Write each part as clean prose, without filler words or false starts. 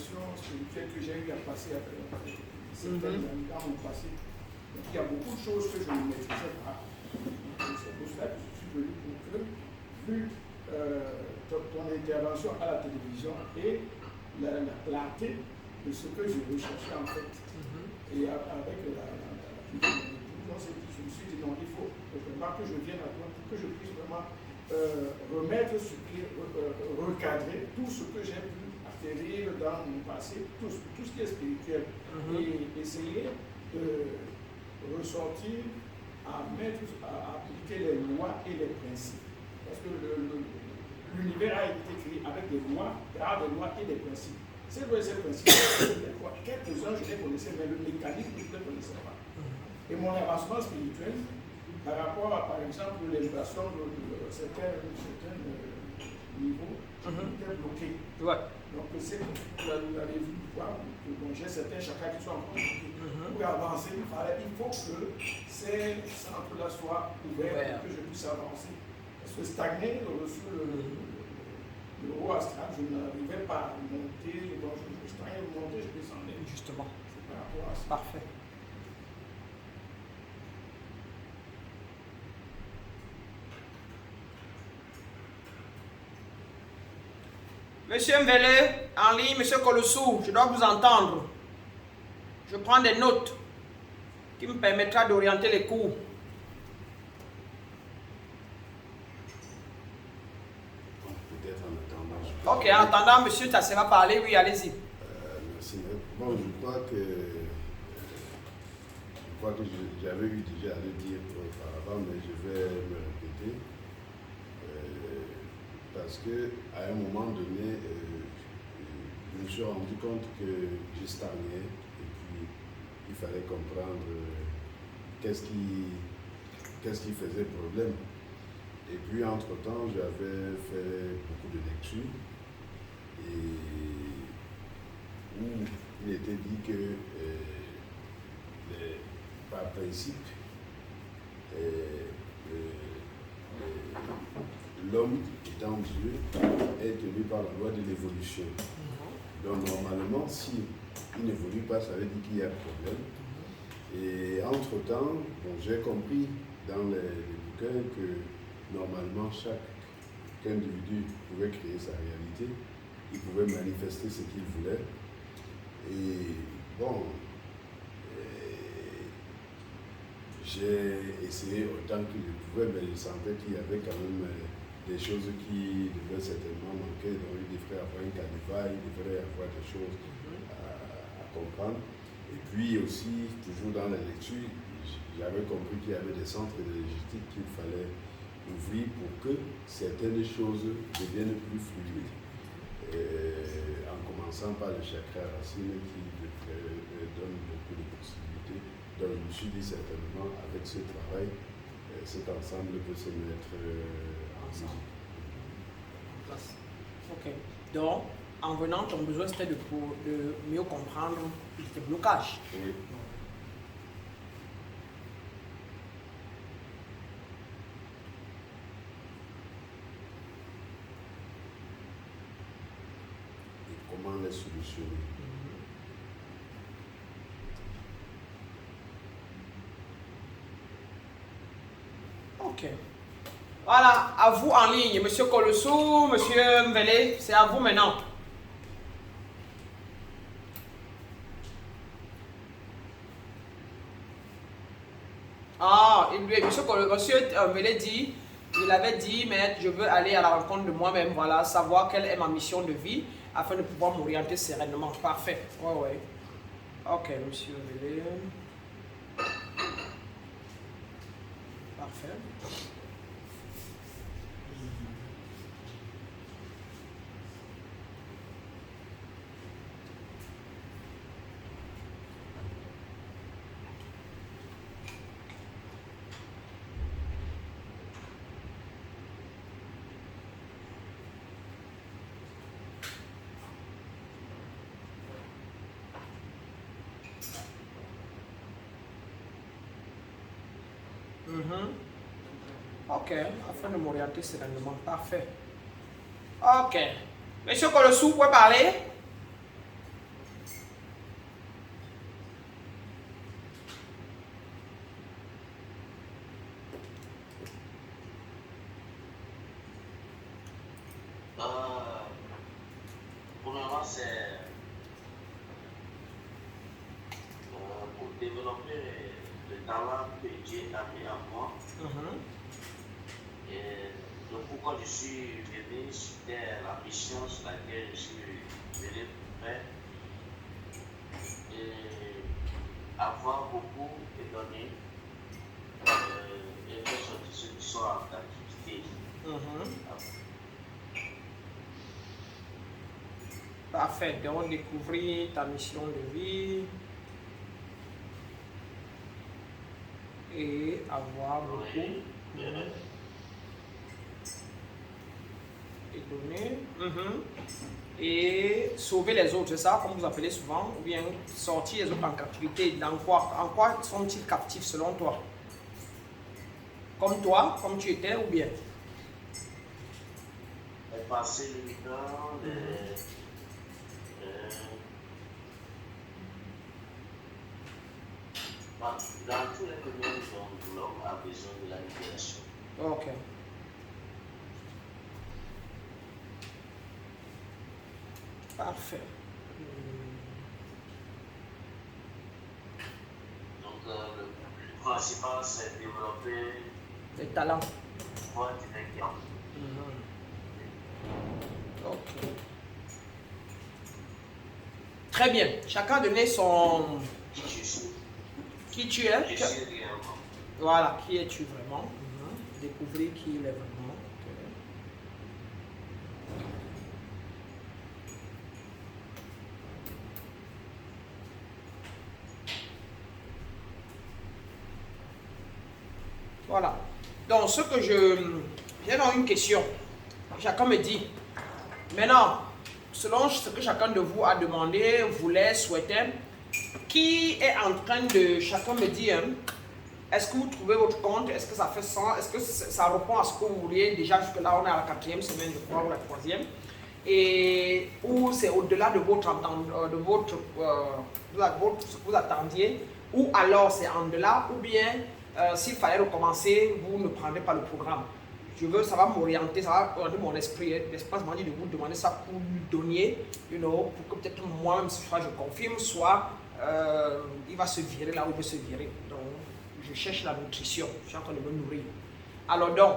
formations spirituelles que j'ai eu à passer dans mon passé. Donc, il y a beaucoup de choses que je ne maîtrisais pas. C'est pour cela que je suis venu pour que, vu ton intervention à la télévision et la clarté de ce que je recherchais en fait, et avec je me suis dit non, il faut vraiment que je vienne à toi pour que je puisse vraiment remettre sur pied, recadrer tout ce que j'ai pu atterrir dans mon passé, tout ce qui est spirituel, et essayer de ressortir à appliquer les lois et les principes. Parce que l'univers a été créé avec des lois, par des lois et des principes. Ces lois et ces principes, quelques-uns je les connaissais, mais le mécanisme je ne le connaissais pas. Et mon avancement spirituel, par rapport à, par exemple, l'élévation de certains niveaux, était bloqué. Ouais. Donc, c'est que vous avez vu voir que j'ai certains chakras qui sont encore bloqués. Pour avancer, il faut que ces centres-là soient ouverts pour que je puisse avancer. Parce que stagner sur le haut astral, je n'arrivais pas à monter, donc je stagnais, je montais, je descendais. Justement. C'est par rapport à ça. Parfait. Monsieur Mbele, en ligne, monsieur Kolossou, je dois vous entendre. Je prends des notes qui me permettra d'orienter les cours. Peut-être en attendant. Ok, en attendant, monsieur Tassé va parler, oui, allez-y. Merci. Bon, je crois que j'avais eu déjà à le dire auparavant, mais je vais me répéter. Parce qu'à un moment donné, je me suis rendu compte que j'ai stagné et puis il fallait comprendre qu'est-ce qui faisait problème. Et puis entre-temps, j'avais fait beaucoup de lectures et où il était dit que par principe, l'homme étant Dieu est tenu par la loi de l'évolution. Donc normalement, si il n'évolue pas, ça veut dire qu'il y a un problème. Et entre-temps, j'ai compris dans les bouquins que normalement chaque individu pouvait créer sa réalité, il pouvait manifester ce qu'il voulait. Et bon, j'ai essayé autant que je pouvais, mais je sentais qu'il y avait quand même des choses qui devaient certainement manquer. Donc il devrait avoir un canevas, il devrait avoir des choses à comprendre. Et puis aussi, toujours dans la lecture, j'avais compris qu'il y avait des centres énergétiques qu'il fallait ouvrir pour que certaines choses deviennent plus fluides. En commençant par le chakra racine qui donne beaucoup de possibilités. Donc je me suis dit certainement avec ce travail, cet ensemble peut se mettre ensemble. Ok. Donc, en venant, ton besoin c'était de mieux comprendre tes blocages. Oui. Et comment les solutionner? Ok. Voilà, à vous en ligne, monsieur Kolossou, monsieur Mbele, c'est à vous maintenant. Ah, monsieur Mbele dit, je l'avais dit, mais je veux aller à la rencontre de moi-même, voilà, savoir quelle est ma mission de vie, afin de pouvoir m'orienter sereinement. Parfait. Ouais, ouais. Ok, monsieur Mbele. Parfait. Ok, afin de m'orienter sereinement. Parfait. Ok. Monsieur Kolossou, vous pouvez parler? moi, c'est pour développer le talent que Dieu a mis en moi. Et donc, pourquoi je suis venu, c'était la mission sur laquelle je suis venu pour faire. Et avoir beaucoup et donner et faire sortir ceux qui sont en activité. Parfait. Donc, découvrir ta mission de vie et avoir beaucoup et donner. Et sauver les autres, c'est ça, comme vous appelez souvent, ou bien sortir les autres en captivité. En quoi sont-ils captifs selon toi? Comme toi, comme tu étais, ou bien? Les passés limitants, dans tous les domaines dont l'homme a besoin de la libération. Ok. Parfait. Donc, le principal, c'est développer Les talents. pouvoir directeur. Ok. Très bien. Chacun a donné son... Qui je suis. Qui tu es. Je suis réellement. Voilà, qui es-tu vraiment? Découvrir qui il est vraiment. Voilà. Donc, ce que j'ai dans une question. Chacun me dit. Maintenant, selon ce que chacun de vous a demandé, voulait, souhaitait, qui est en train de, chacun me dit, hein, est-ce que vous trouvez votre compte? Est-ce que ça fait sens? Est-ce que ça répond à ce que vous vouliez? Déjà, jusque-là, on est à la 4e semaine, je crois, ou la 3e. Et où c'est au-delà de votre ce que vous attendiez, ou alors c'est en delà, ou bien s'il fallait recommencer, vous ne prendrez pas le programme. Ça va m'orienter, ça va orienter mon esprit. L'espace m'a dit de vous demander ça pour lui donner, pour que peut-être moi-même, soit je confirme, soit il va se virer là où il veut se virer. Donc, je cherche la nutrition, je suis en train de me nourrir. Alors donc,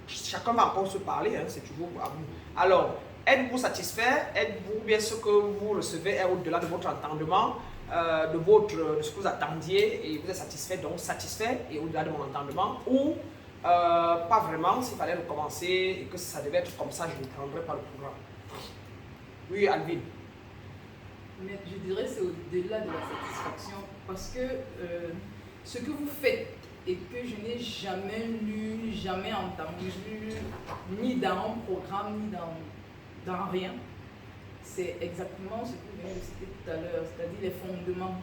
chacun va encore se parler, hein, c'est toujours à vous. Alors, êtes-vous satisfait? Êtes-vous bien ce que vous recevez est au-delà de votre entendement, de ce que vous attendiez et vous êtes satisfait, donc satisfait et au-delà de mon entendement, ou pas vraiment, s'il fallait recommencer et que ça devait être comme ça, je ne prendrais pas le programme. Oui, Alvin. Mais je dirais que c'est au-delà de la satisfaction parce que ce que vous faites et que je n'ai jamais lu, jamais entendu, ni dans un programme, ni dans rien, c'est exactement ce que vous venez de citer tout à l'heure, c'est-à-dire les fondements,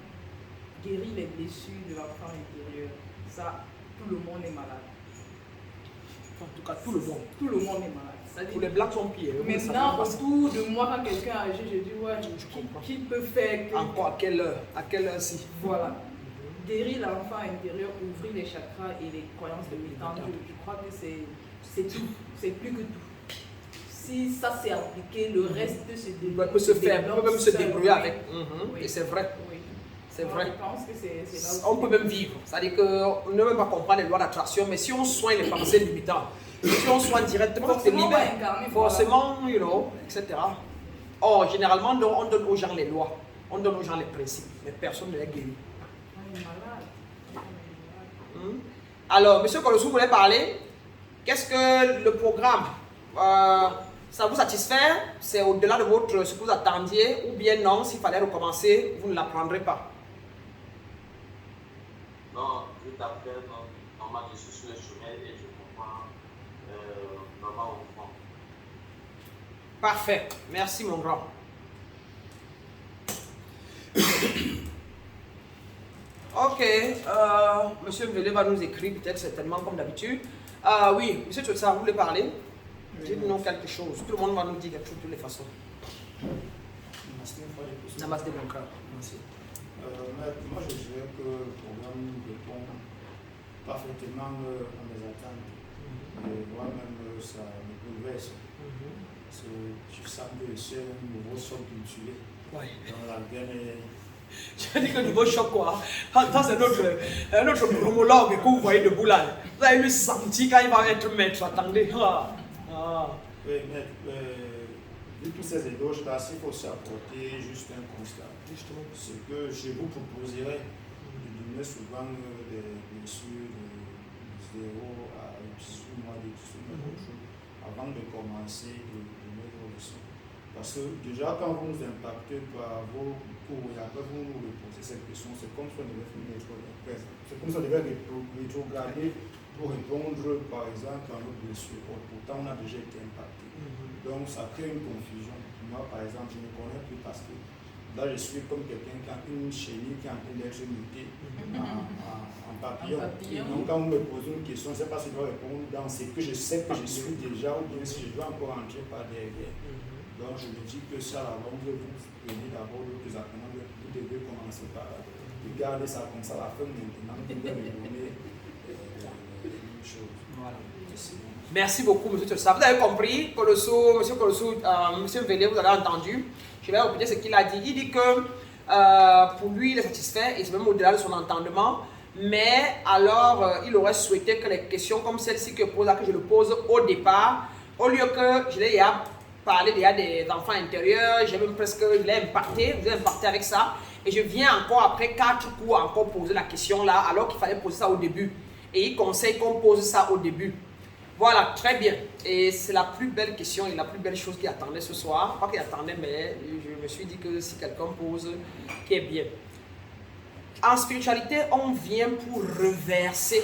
guérir les blessures de l'enfant intérieur. Ça, tout le monde est malade. En tout cas, tout le monde. Tout le monde est malade. Tous les blacks sont pires. Maintenant, autour de moi, quand quelqu'un agit, je dis, ouais, qui peut faire que... En quoi? À quelle heure? À quelle heure-ci? Voilà. Guérir l'enfant intérieur, ouvrir les chakras et les croyances limitantes, je crois que c'est tout. C'est plus que tout. Si ça s'est appliqué, le reste peut se débrouiller. Peut se faire, on peut même se débrouiller avec. Oui. Et c'est vrai. Oui. C'est vrai. Je pense que c'est là On peut même vivre. C'est-à-dire qu'on ne peut même pas comprendre les lois d'attraction, mais si on soigne les pensées limitantes, si on soigne directement, c'est libéré. Forcément, etc. Or, généralement, on donne aux gens les lois, on donne aux gens les principes, mais personne ne les guérit. On est malade. Alors, monsieur Kolosou voulait parler. Qu'est-ce que le programme ça vous satisfait? C'est au-delà de ce que vous attendiez, ou bien non, s'il fallait recommencer, vous ne l'apprendrez pas? Non, tout à fait. Normalement, je suis sur le chemin et je comprends vraiment au fond. Parfait. Merci, mon grand. Ok. Monsieur Mvele va nous écrire, peut-être certainement comme d'habitude. Oui, monsieur Tchotsa, vous voulez parler? Dites-nous quelque chose. Tout le monde va nous dire quelque chose de toutes les façons. Namaste, mon frère. Merci. Moi, je dirais que le programme répond parfaitement à mes attentes. Et moi-même, ça me bouleverse. Je sens que c'est un nouveau choc culturel. Ouais. Dans la guerre est... Je dis que nouveau choc quoi. Ça c'est notre homologue que vous voyez debout là. Vous avez le senti quand il va être maître. Attendez. Oui, mais vu tous ces éloges-là, il faut s'apporter juste un constat. Justement. Ce que je vous proposerais de donner souvent des blessures de 0 à 18 mois d'études avant de commencer de donner vos leçons. Parce que déjà, quand vous nous impactez par vos cours et après vous nous reposez cette question, c'est comme si on devait finir c'est comme si on devait rétrograder pour répondre, par exemple, à nos blessures. Pourtant, on a déjà été impacté. Donc, ça crée une confusion. Moi, par exemple, je ne connais plus parce que là, je suis comme quelqu'un qui a une chenille qui est en train d'être mutée en papillon. Donc, quand vous me posez une question, je ne sais pas si je dois répondre dans ce que je sais que je suis déjà ou bien si je dois encore entrer par derrière. Donc, je me dis que si à la longue, vous prenez d'abord le plus apprenant, vous devez commencer par regarder ça comme ça. À la fin, maintenant, vous devez me donner les mêmes choses. Voilà. Merci beaucoup, M. Tchoussa. Vous avez compris, Colosso, M. Colosso, M. Vélé, vous avez entendu. Je vais répéter ce qu'il a dit. Il dit que pour lui, il est satisfait et c'est même au-delà de son entendement. Mais alors, il aurait souhaité que les questions comme celle-ci que je le pose au départ, au lieu que je l'ai parlé déjà des enfants intérieurs, j'ai même presque, je l'ai impacté, vous avez impacté avec ça. Et je viens encore après 4 cours encore poser la question là, alors qu'il fallait poser ça au début. Et il conseille qu'on pose ça au début. Voilà, très bien. Et c'est la plus belle question et la plus belle chose qu'il attendait ce soir. Pas qu'il attendait, mais je me suis dit que si quelqu'un pose, qui est bien. En spiritualité, on vient pour reverser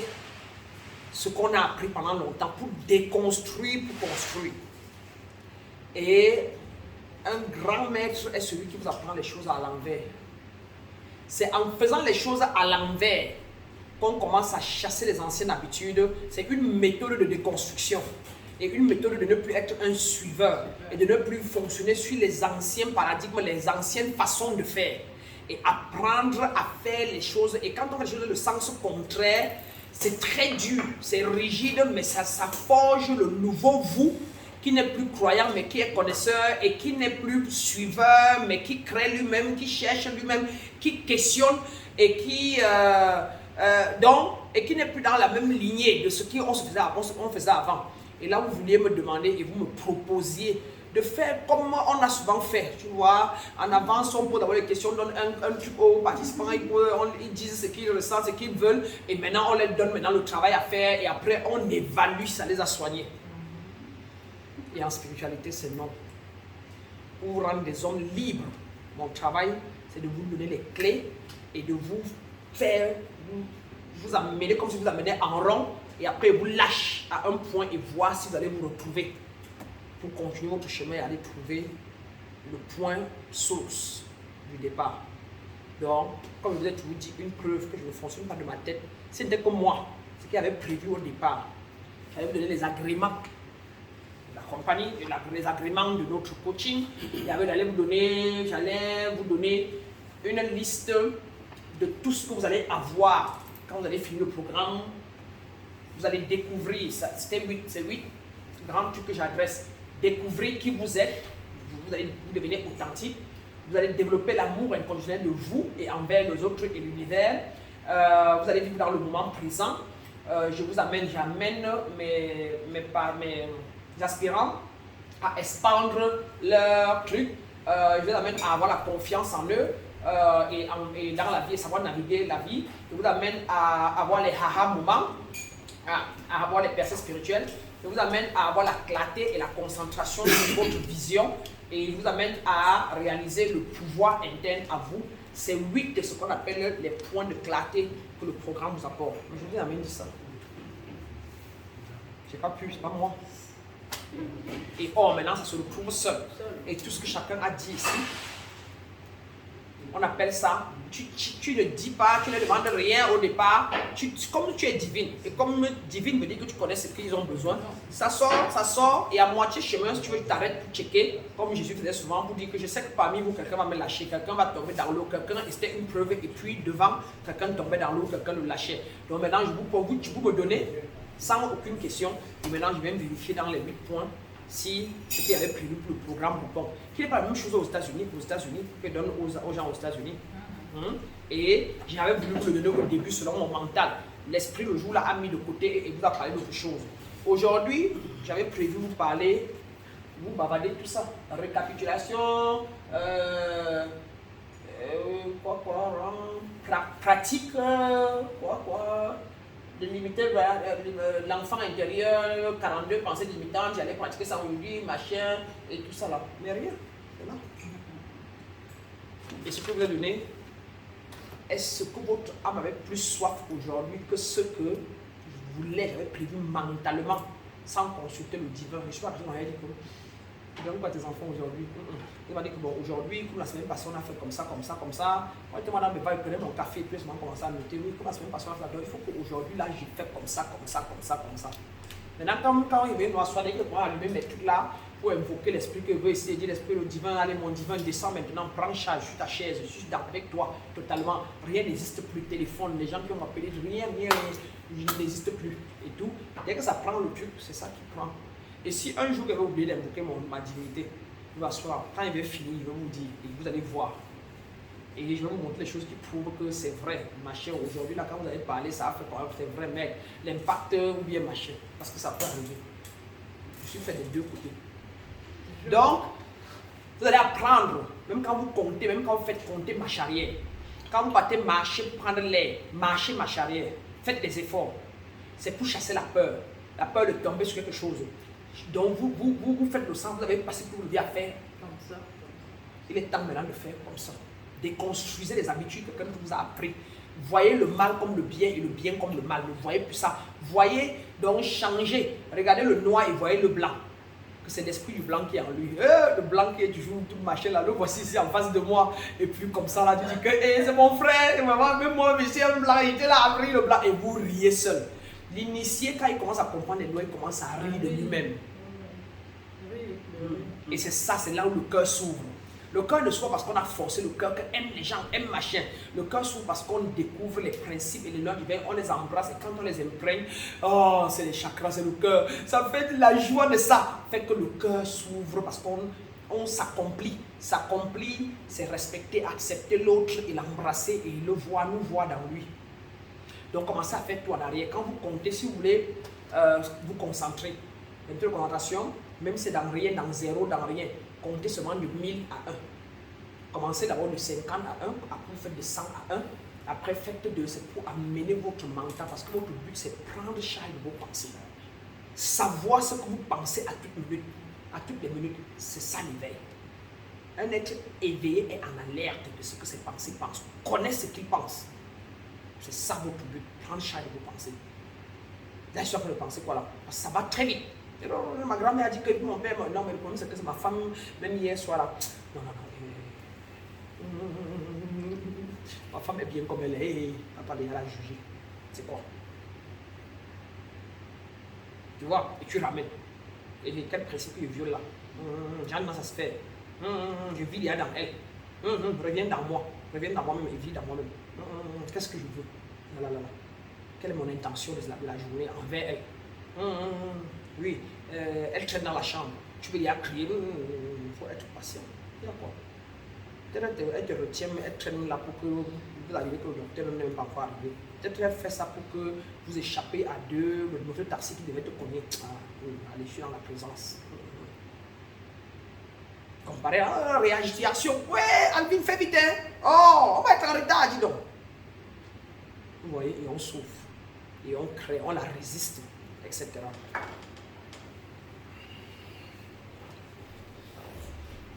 ce qu'on a appris pendant longtemps, pour déconstruire, pour construire. Et un grand maître est celui qui vous apprend les choses à l'envers. C'est en faisant les choses à l'envers qu'on commence à chasser les anciennes habitudes. C'est une méthode de déconstruction et une méthode de ne plus être un suiveur et de ne plus fonctionner sur les anciens paradigmes, les anciennes façons de faire et apprendre à faire les choses. Et quand on fait les choses dans le sens contraire, c'est très dur, c'est rigide, mais ça forge le nouveau vous qui n'est plus croyant mais qui est connaisseur et qui n'est plus suiveur mais qui crée lui-même, qui cherche lui-même, qui questionne et qui n'est plus dans la même lignée de ce qu'on faisait avant. Et là, vous vouliez me demander et vous me proposiez de faire comme on a souvent fait. Tu vois, en avance, on pose d'abord les questions, on donne un truc aux participants, ils disent ce qu'ils ressentent, ce qu'ils veulent, et maintenant on leur donne le travail à faire, et après on évalue si ça les a soignés. Et en spiritualité, c'est non. Pour rendre des hommes libres, mon travail, c'est de vous donner les clés et de vous faire, vous amener comme si vous amenez en rond et après vous lâchez à un point et voir si vous allez vous retrouver pour continuer votre chemin et aller trouver le point source du départ. Donc, comme je vous ai toujours dit, une preuve que je ne fonctionne pas de ma tête, c'était comme moi, ce qu'il avait prévu au départ. J'allais vous donner les agréments de la compagnie, les agréments de notre coaching. J'allais vous donner une liste de tout ce que vous allez avoir quand vous allez finir le programme. Vous allez découvrir, c'est 8 grands trucs que j'adresse. Découvrir qui vous êtes, vous devenez authentique, vous allez développer l'amour inconditionnel de vous et envers les autres et l'univers. Vous allez vivre dans le moment présent. J'amène mes aspirants à expandre leurs trucs. Je les amène à avoir la confiance en eux. Et dans la vie, et savoir naviguer la vie. Je vous amène à avoir les haha moments, à avoir les percées spirituelles. Je vous amène à avoir la clarté et la concentration sur votre vision. Et je vous amène à réaliser le pouvoir interne à vous. C'est 8 de ce qu'on appelle les points de clarté que le programme vous apporte. Mais je vous amène ça. J'ai pas pu, c'est pas moi. Et maintenant, ça se retrouve seul. Et tout ce que chacun a dit ici, on appelle ça, tu ne dis pas, tu ne demandes rien au départ, comme tu es divine, et comme divine veut dire que tu connais ce qu'ils ont besoin, ça sort, et à moitié chemin, si tu veux, tu t'arrêtes pour checker, comme Jésus faisait souvent, pour dire que je sais que parmi vous, quelqu'un va me lâcher, quelqu'un va tomber dans l'eau, quelqu'un, et c'était une preuve, et puis devant, quelqu'un tombait dans l'eau, quelqu'un le lâchait. Donc maintenant, vous me donnez, sans aucune question, et maintenant je viens vérifier dans les 8 points si c'était avait prévu pour le programme ou pas. Qui n'est pas la même chose aux États-Unis que donne aux gens aux États-Unis. Et j'avais voulu vous le donner au début selon mon mental. L'esprit le jour là a mis de côté et vous a parlé d'autre chose. Aujourd'hui, j'avais prévu vous parler, vous bavarder tout ça. Récapitulation, pratique, délimiter l'enfant intérieur, 42 pensées limitantes, j'allais pratiquer ça aujourd'hui, machin, et tout ça là. Mais rien, c'est là. Et ce que vous avez donné, est-ce que votre âme avait plus soif aujourd'hui que ce que je voulais, j'avais prévu mentalement, sans consulter le divin? Je ne suis pas besoin de dire que tu donnes quoi à tes enfants aujourd'hui? Il m'a dit que bon, aujourd'hui, comme la semaine passée, on a fait comme ça. Moi, j'étais madame, il prenait mon café, puis je commençais à noter, oui, comme la semaine passée, on a fait, il faut qu'aujourd'hui, là, j'ai fait comme ça. Maintenant, quand il veut nous asseoir, dès que moi, allumer mes trucs là, pour invoquer l'esprit que veut essayer de dire l'esprit, le divin, allez, mon divin, descend maintenant, prends charge sur ta chaise, je suis avec toi, totalement. Rien n'existe plus, téléphone, les gens qui ont appelé, rien n'existe plus. Et tout, dès que ça prend le truc, c'est ça qui prend. Et si un jour il va oublier d'invoquer ma divinité, il va s'asseoir, quand il va finir, il va vous dire, et vous allez voir. Et je vais vous montrer les choses qui prouvent que c'est vrai, machin. Aujourd'hui, là, quand vous allez parler, ça a fait quand même, c'est vrai, mais l'impact ou bien machin, parce que ça peut arriver. Je suis fait des deux côtés. Donc, vous allez apprendre, même quand vous comptez, même quand vous faites compter marche arrière, quand vous partez marcher, prendre l'air, marcher marche arrière, faites des efforts. C'est pour chasser la peur de tomber sur quelque chose. Donc, vous faites le sens, vous avez passé tout le vie à faire Comme ça. Il est temps maintenant de faire comme ça. Déconstruisez les habitudes que quelqu'un vous a appris. Voyez le mal comme le bien et le bien comme le mal. Ne voyez plus ça. Voyez, donc changez. Regardez le noir et voyez le blanc. Que c'est l'esprit du blanc qui est en lui. Le blanc qui est toujours tout machin là. Le voici ici en face de moi. Et puis comme ça là, tu dis que c'est mon frère. Même moi, monsieur un blanc, il était là à rire le blanc. Et vous riez seul. L'initié, quand il commence à comprendre les lois, il commence à rire de lui-même. Et c'est ça, c'est là où le cœur s'ouvre. Le cœur ne s'ouvre parce qu'on a forcé le cœur, qu'on aime les gens, aime machin. Le cœur s'ouvre parce qu'on découvre les principes et les lois divines, on les embrasse et quand on les imprègne, oh, c'est les chakras, c'est le cœur. Ça fait de la joie de ça. Fait que le cœur s'ouvre parce qu'on s'accomplit. S'accomplir, c'est respecter, accepter l'autre et l'embrasser et le voir, nous voir dans lui. Donc commencez à faire tout en arrière. Quand vous comptez, si vous voulez vous concentrer, une concentration, même si c'est dans rien, dans zéro, dans rien, comptez seulement de 1000 à 1. Commencez d'abord de 50 à 1, après vous faites de 100 à 1, après faites de, c'est pour amener votre mental, parce que votre but c'est prendre charge de vos pensées. Savoir ce que vous pensez à toutes les minutes, c'est ça l'éveil. Un être éveillé est en alerte de ce que ses pensées pensent, connaît ce qu'il pense. C'est ça votre but, prendre charge de vos pensées. Là, je suis en train de penser quoi là? Parce que ça va très vite. Ma grand-mère a dit que mon père, non, mais le problème c'est que c'est ma femme, même hier soir là. Non. Ma femme est bien comme elle est, papa déjà l'a jugé. C'est quoi? Tu vois, et tu ramènes. Et les quel principe que je viole là? J'entre dans sa sphère. Je vis déjà dans elle. Reviens dans moi. Reviens dans moi-même et vis dans moi-même. Qu'est-ce que je veux? Là. Quelle est mon intention de la journée envers elle? Oui, elle traîne dans la chambre. Tu peux y crier, il faut être patient. D'accord. Peut-être elle te retient, mais elle traîne là pour que vous arrivez que le docteur ne même pas encore arrivé. Peut-être qu'elle fait ça pour que vous échappez à deux, le moteur taxi qui devait te connaître. Allez, je suis dans la présence. Comparé à la réagitation. Ouais, Alvin, fais vite, hein. Oh, on va être en retard, dis donc. Vous voyez, et on souffre. Et on crée, on la résiste, etc.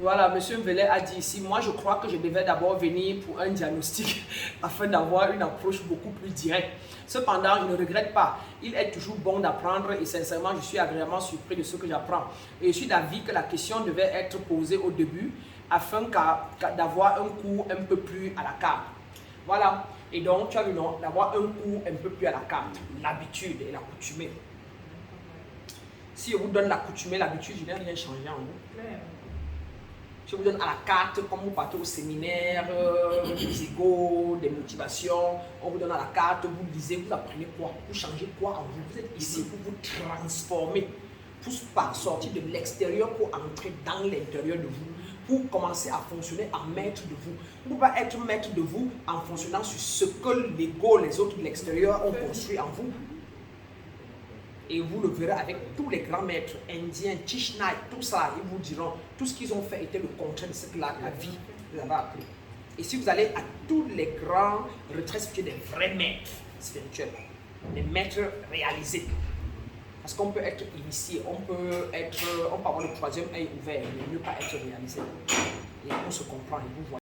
Voilà, M. Mvelet a dit ici, moi je crois que je devais d'abord venir pour un diagnostic afin d'avoir une approche beaucoup plus directe. Cependant, je ne regrette pas. Il est toujours bon d'apprendre et sincèrement, je suis agréablement surpris de ce que j'apprends. Et je suis d'avis que la question devait être posée au début afin d'avoir un cours un peu plus à la carte. Voilà. Et donc, tu as vu, non, d'avoir un cours un peu plus à la carte. L'habitude et l'accoutumée. Si je vous donne l'accoutumée, l'habitude, je n'ai rien changé en vous. Je vous donne à la carte, comme vous partez au séminaire, des égos, des motivations, on vous donne à la carte, vous lisez, vous apprenez quoi? Vous changez quoi en vous? Vous êtes ici pour vous transformer. pousse par sortir de l'extérieur pour entrer dans l'intérieur de vous, pour commencer à fonctionner en maître de vous. Vous ne pouvez pas être maître de vous en fonctionnant sur ce que l'ego, les autres de l'extérieur ont construit en vous. Et vous le verrez avec tous les grands maîtres indiens, Tishnai, tout ça, ils vous diront, tout ce qu'ils ont fait était le contraire de ce que la vie vous avait appris. Et si vous allez à tous les grands retraits spirituels, des vrais maîtres spirituels, des maîtres réalisés, parce qu'on peut être initié, on peut avoir le troisième œil ouvert, mais ne pas être réalisé. Et on se comprend et vous voyez.